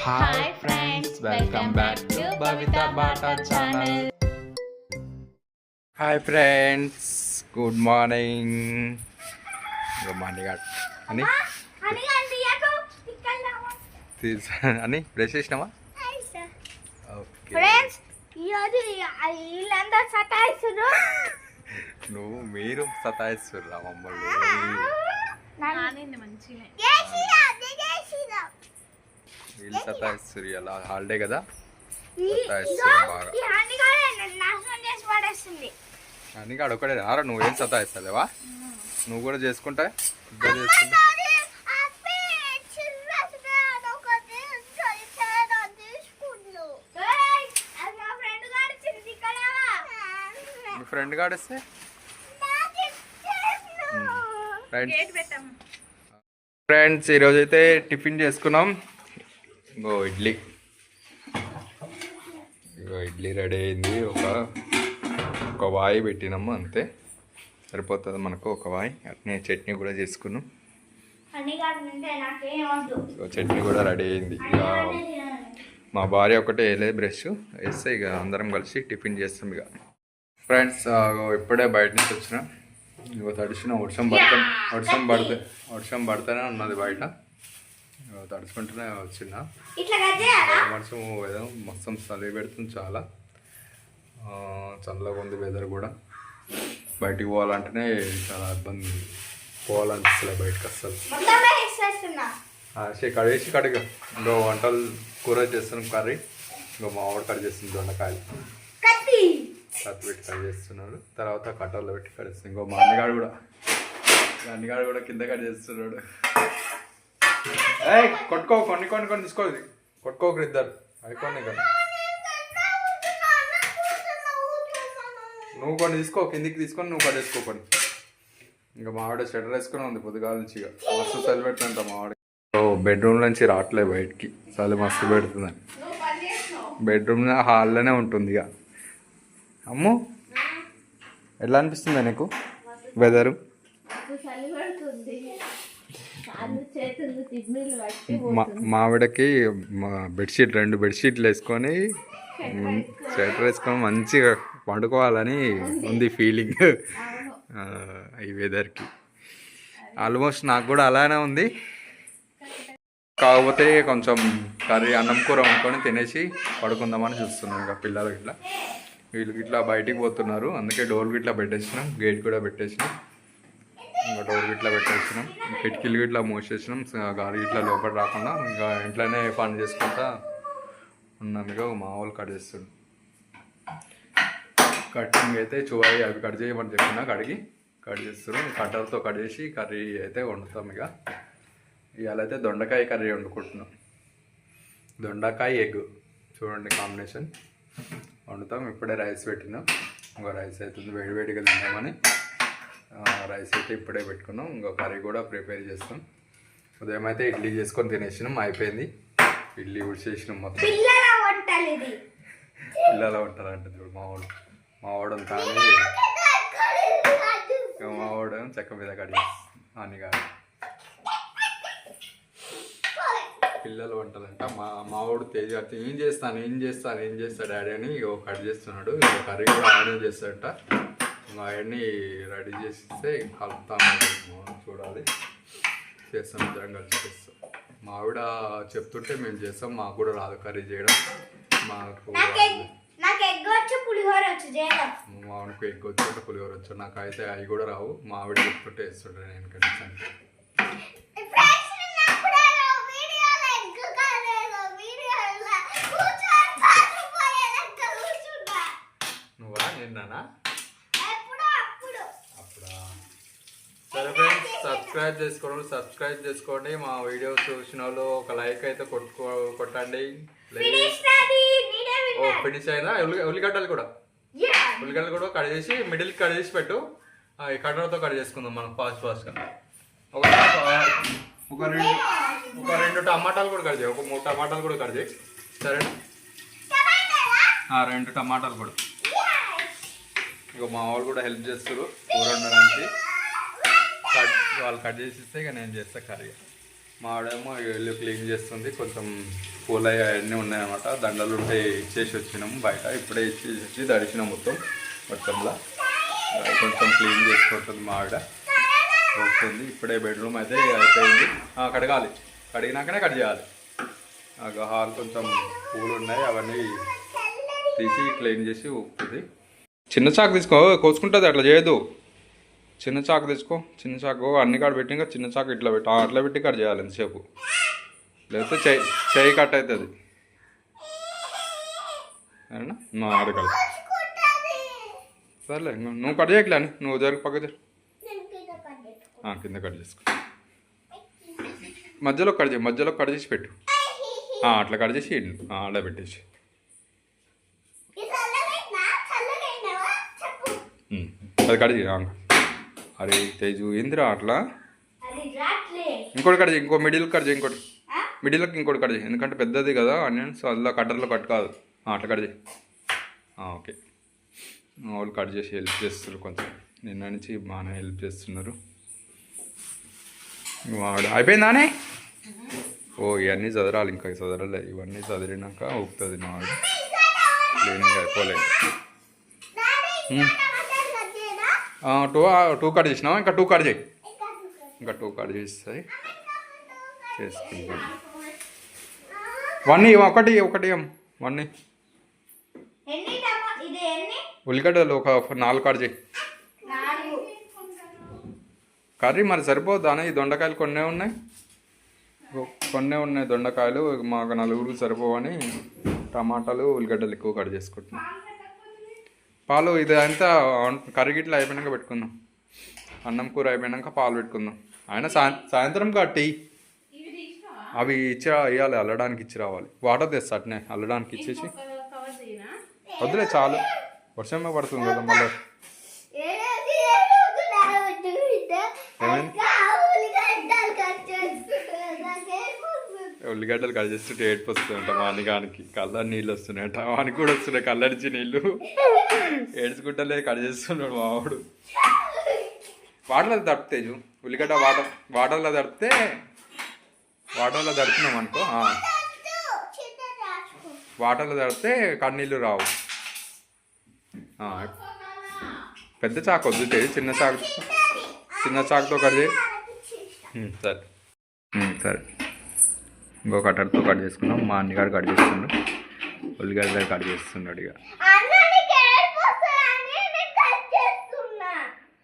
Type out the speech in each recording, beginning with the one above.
Hi friends, welcome back to Bhavita Bata channel. Hi friends, good morning. Good morning. అని అని brush చేసినావా? Okay friends ఈరోజు వీళ్ళంతా సతాయిస్తున్నారు. మీరు సతాయిస్తుర్రా మమ్మల్ని. వీళ్ళు సతాయిస్తురు, ఇలా హాలిడే కదా సతాయిస్తురు బాగా. అని అడొక్కడే రారా, నువ్వేం సతాయిస్తలేవా? నువ్వు కూడా చేసుకుంటా, ఇద్దరు చేసుకుంటా. మీ ఫ్రెండ్ గాడిస్తే ఫ్రెండ్స్ ఈరోజు అయితే టిఫిన్ చేసుకున్నాం. ఇంకో ఇడ్లీ రెడీ అయింది. ఒక వాయి పెట్టినాము, అంతే సరిపోతుంది మనకు. ఒక వాయి అట్నే చట్నీ కూడా చేసుకున్నాం. చట్నీ కూడా రెడీ అయింది. ఇక మా భార్య ఒకటే వేయలేదు, బ్రష్ వేస్తే ఇక అందరం కలిసి టిఫిన్ చేస్తాం. ఇక ఫ్రెండ్స్ ఇప్పుడే బయట నుంచి వచ్చిన, ఇక తడిచిన వర్షం పడితేనే ఉన్నది బయట, తడుచుకుంటూనే వచ్చిన. వర్షం ఏదో మొత్తం చలి పెడుతుంది, చాలా చల్లగా ఉంది వెదర్ కూడా. బయటికి పోవాలంటేనే చాలా ఇబ్బంది, పోవాలనిపిస్తుంది బయటకు అస్సలు. కడిగేసి కడిగా ఇంకో వంటలు కూర చేస్తున్నాం, కర్రీ. ఇంకో మామిడి కట్ చేస్తుంది, దొండకాయలు కత్తి పెట్టి కట్ చేస్తున్నాడు. తర్వాత కట్టర్లో పెట్టి కడిస్తుంది. ఇంకో మా అన్నగాడు కూడా కింద కట్ చేస్తున్నాడు. కొట్టుకో కొన్ని తీసుకోవాలి, కొట్టుకోకరు ఇద్దరు అయిపోయింది కదా. నువ్వు కొన్ని తీసుకో, కిందికి తీసుకొని నువ్వు కట్ వేసుకోకొని. ఇంకా మావిడ స్వెటర్ వేసుకుని ఉంది పొద్దుగాల నుంచి. ఇక మస్తు చలి పెడుతుంట మావిడ. బెడ్రూమ్ నుంచి రావట్లేదు బయటికి, చలి మస్తు పెడుతుందని. బెడ్రూమ్ హాల్లోనే ఉంటుంది. ఇక అమ్ము ఎట్లా అనిపిస్తుందా నీకు వెదరు? మావిడకి రెండు బెడ్షీట్లు వేసుకొని స్వెటర్ వేసుకొని మంచిగా పండుకోవాలని ఉంది ఫీలింగ్ ఈ వెదర్కి. ఆల్మోస్ట్ నాకు కూడా అలానే ఉంది. కాకపోతే కొంచెం కర్రీ అన్నం కూర వండుకొని తినేసి పడుకుందామని చూస్తున్నాం. ఇంకా పిల్లలు ఇట్లా వీళ్ళు ఇట్లా బయటికి పోతున్నారు, అందుకే డోర్ గిట్లా పెట్టేసినాం, గేట్ కూడా పెట్టేసినాం. ఇంకా డోర్ గిట్లా పెట్టేసినాం, కిటికీలు గిట్లా మూసేసినాం, గాలి గిట్లా లోపల రాకుండా. ఇంకా ఇంట్లోనే పని చేసుకుంటా ఉన్నాం. ఇక మా వాళ్ళు కట్ చేస్తుంది. కటింగ్ అయితే చూడాలి, అవి కట్ చేయమని చెప్పినా కట్ చేస్తున్నాం. కట్టర్తో కట్ చేసి కర్రీ అయితే వండుతాం. ఇక ఇవాళ అయితే దొండకాయ కర్రీ వండుకుంటున్నాం. దొండకాయ ఎగ్ చూడండి కాంబినేషన్ వండుతాం. ఇప్పుడే రైస్ పెట్టినాం, ఇంకో రైస్ అవుతుంది, వేడివేడిగా తిందామని రైస్ అయితే ఇప్పుడే పెట్టుకున్నాం. ఇంకో కర్రీ కూడా ప్రిపేర్ చేస్తాం. ఉదయం అయితే ఇడ్లీ చేసుకొని తినేసినాం, అయిపోయింది. ఇడ్లీ ఉడిచేసినాం మొత్తం. పిల్లల ఉంటారంటే చూడు మావాడు అంతా మావాడు చెక్క మీద కడి అని కాదు, పిల్లలు వంటలంట. మావాడు తేజ ఏం చేస్తా డాడీ అని కట్ చేస్తున్నాడు. కర్రీ కూడా ఆయనే చేస్తాడట. అవన్నీ రెడీ చేసిస్తే కలుపుతాము, చూడాలి, చేస్తాం, ఇద్దరం కలిసి చేస్తాం. మా ఆవిడ చెప్తుంటే మేము చేస్తాం, మాకు కూడా రాదు కర్రీ చేయడం. మాకు ఎగ్ వచ్చు, పులిహోర వచ్చు, నాకైతే అవి కూడా రావు. మా ఆవిడ చెప్తుంటే వేస్తుంటే నేను కనీసం. నువ్వా నిన్నానా? సరే ఫ్రెండ్స్, సబ్స్క్రైబ్ చేసుకోండి. మా వీడియోస్ చూసిన వాళ్ళు ఒక లైక్ అయితే కొట్టండి. ఫినిష్ అయినా ఉల్లిగడ్డలు కూడా కట్ చేసి మిడిల్కి కట్ చేసి పెట్టు. ఈ కట్టర్తో కట్ చేసుకుందాం మనం ఫాస్ట్గా. ఒక రెండు టమాటాలు కూడా కట్ చేయి, ఒక 3 టమాటాలు కూడా కట్ చేయి. సరేనా? 2 టమాటాలు కూడా. ఇక మా వాళ్ళు కూడా హెల్ప్ చేస్తారు కూర వండడానికి. వాళ్ళు కట్ చేసి ఇస్తే ఇక నేను చేస్తా కర్రీ. మా ఆవిడేమో ఇల్లు క్లీన్ చేస్తుంది. కొంచెం పూల అవన్నీ ఉన్నాయన్నమాట. దండలు ఉంటే ఇచ్చేసి వచ్చినాము బయట. ఇప్పుడే ఇచ్చేసి వచ్చి దడిచినాం మొత్తంలో. కొంచెం క్లీన్ చేసుకుంటుంది మా ఆవిడ. వస్తుంది ఇప్పుడే. బెడ్రూమ్ అయితే అయిపోయింది. కడగాలి. కడిగినాకనే కట్ చేయాలి. హాల్ కొంచెం పూలు ఉన్నాయి, అవన్నీ తీసి క్లీన్ చేసి ఊపుతుంది. చిన్న చాకు తీసుకో, కోసుకుంటుంది. అట్లా చేయదు. చిన్న చాకు తెచ్చుకో. చిన్న చాకు అన్ని కాడ పెట్టి ఇంకా చిన్న చాకు ఇట్లా పెట్టి అట్లా పెట్టి కట్ చేయాలి ఎంతసేపు. లేకపోతే చెయ్యి కట్ అవుతుంది. సరేనా? నా ఆడ కట్. సర్లే నువ్వు కట్ చేయట్లే అని నువ్వు జరిగి పక్క జరు. కింద కట్ చేసుకో. మధ్యలో కట్ చేసి పెట్టు. అట్లా కట్ చేసి అలా పెట్టేసి. అది కట్ చేయ. అరే తేజు ఏందిరా అట్లా? ఇంకోటి కట్ చేయి. ఇంకో మిడిల్ కట్ చేయి. ఇంకోటి మిడిల్కి ఇంకోటి కట్ చేయి. ఎందుకంటే పెద్దది కదా ఆనియన్స్, అందులో కట్టర్లో కట్ కాదు. అట్లా కట్ చేయి. ఓకే. వాళ్ళు కట్ చేసి హెల్ప్ చేస్తున్నారు. కొంచెం నిన్న నుంచి బాగానే హెల్ప్ చేస్తున్నారు. వాడు అయిపోయిందానే? ఇవన్నీ చదరాలి. ఇంకా చదరలే. ఇవన్నీ చదిరినాక ఊపుతుంది మా వాడు. క్లీనింగ్ అయిపోలేదు. టూ కట్ చేసినావా? ఇంకా టూ కట్ చేయి. ఇంకా టూ కట్ చేస్తాయి చేసుకుంటాం. వన్ ఒకటి 1 ఉల్లిగడ్డలు ఒక 4 కట్ చేయి. కర్రీ మరి సరిపోద్దానే? ఈ దొండకాయలు కొన్నే ఉన్నాయి దొండకాయలు. మాకు 4 సరిపోవని టమాటాలు ఉల్లిగడ్డలు ఎక్కువ కట్ చేసుకుంటున్నాం. పాలు ఇది అంతా కర్రీ గిట్లా అయిపోయాక పెట్టుకుందాం. అన్నం కూర అయిపోయాక పాలు పెట్టుకుందాం. ఆయన సాయంత్రం కట్టి అవి ఇవ్వాలి, అల్లడానికి ఇచ్చి రావాలి. వాటర్ తెస్తా అట్నే అల్లడానికి ఇచ్చేసి. వద్దులే చాలు, వర్షమే పడుతుంది కదా మళ్ళీ. ఉల్లిగడ్డలు కట్ చేస్తుంటే ఏడుపు వస్తుందంట మా అన్నగానికి. కళ్ళ నీళ్ళు వస్తున్నాయంట. వానికి కూడా వస్తున్నాయి కళ్ళడిచి నీళ్ళు. ఏడ్చుకుంటలే కట్ చేస్తున్నాడు మావాడు. వాటర్లో తడిపితే ఉల్లిగడ్డ వాటర్లో తడుపుతున్నాం అనుకో. వాటర్లో తడిపితే కన్నీళ్ళు రావు. పెద్ద చాకు వద్దు, చిన్న చాకుతో కట్ చేయి. సరే ఇంకో కట్టర్తో కట్ చేసుకున్నాం. మా అన్నగారు కట్ చేస్తున్నాడు. ఉల్లిగడ్డలు కట్ చేస్తున్నాడు. ఇక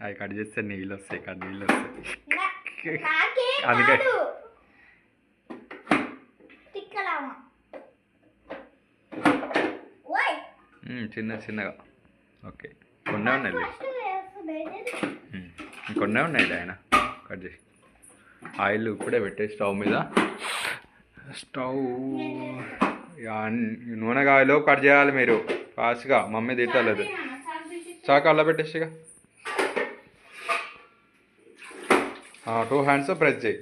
అవి కట్ చేస్తే నీళ్ళు వస్తాయి. అందుకే చిన్నగా. ఓకే కొన్నే ఉన్నాయి. ఇంకొన్నే ఉన్నాయి ఆయన కట్ చేసి. ఆయిల్ ఇప్పుడే పెట్టే స్టవ్ మీద. నూనె కాయలు కట్ చేయాలి మీరు ఫాస్ట్గా. మమ్మీ తిట్టలేదు. చాకు అలా పెట్టేసిగా. 2 హ్యాండ్స్ ప్రెస్ చేయి.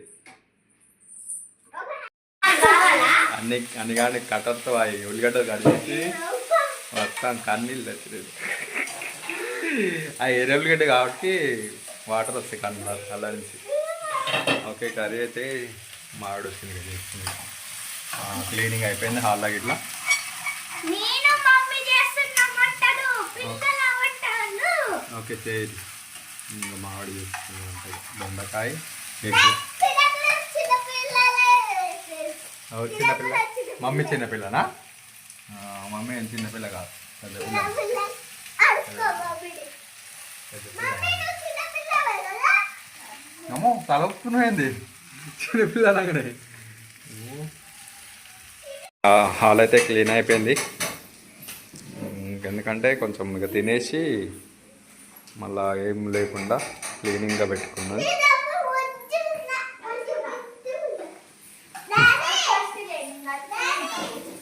అన్ని కానీ కట్టర్తో అవి ఉల్లిగడ్డలు కట్ చేసి మొత్తం కన్నీళ్ళు తెచ్చలేదు. ఆ ఎర్ర ఉల్లిగడ్డ కాబట్టి వాటర్ వస్తాయి కళ్ళ నుంచి. ఓకే కర్రీ అయితే మామిడి వచ్చింది చేస్తుంది. క్లీనింగ్ అయిపోయింది హాల్లో ఇట్లా. ఓకే చేయాలి. ఇంకా మామిడి చేస్తుంది ఉంటుంది. దొండకాయ ఎగ్. చిన్నపిల్ల. మమ్మీ చిన్నపిల్లనా? మమ్మీ ఏం చిన్నపిల్ల కాదు, పెద్ద పిల్ల. అమ్మో తలపుతున్నాయింది చిన్నపిల్లలాగానే. హాల్ అయితే క్లీన్ అయిపోయింది. ఎందుకంటే కొంచెం ఇక తినేసి మళ్ళా ఏం లేకుండా క్లీనింగ్గా పెట్టుకున్నది.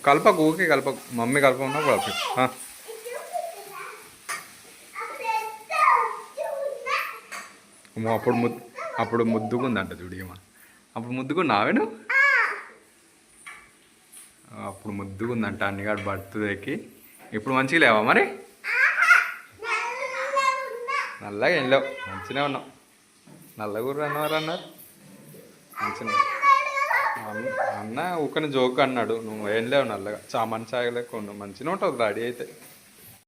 కలపకు, ఊకే కలపకు. మమ్మీ కలపకున్నా కలపకు. అప్పుడు ముద్దుకుందంట చూడేమా. అప్పుడు ముద్దుకున్నావేను? అప్పుడు ముద్దుకుందంట అన్నిగాడు బర్త్డేకి. ఇప్పుడు మంచిగా లేవా మరి? నల్లగా ఏం లేవు, మంచిగా ఉన్నాం. నల్లగూరు అన్నవారు అన్నారు మంచిగా. అన్న ఊకని జోక్ అన్నాడు, నువ్వు ఏం లేవు నల్లగా చామన్ చాయ్ లేకుండా మంచిగా ఉంటుంది రెడీ అయితే.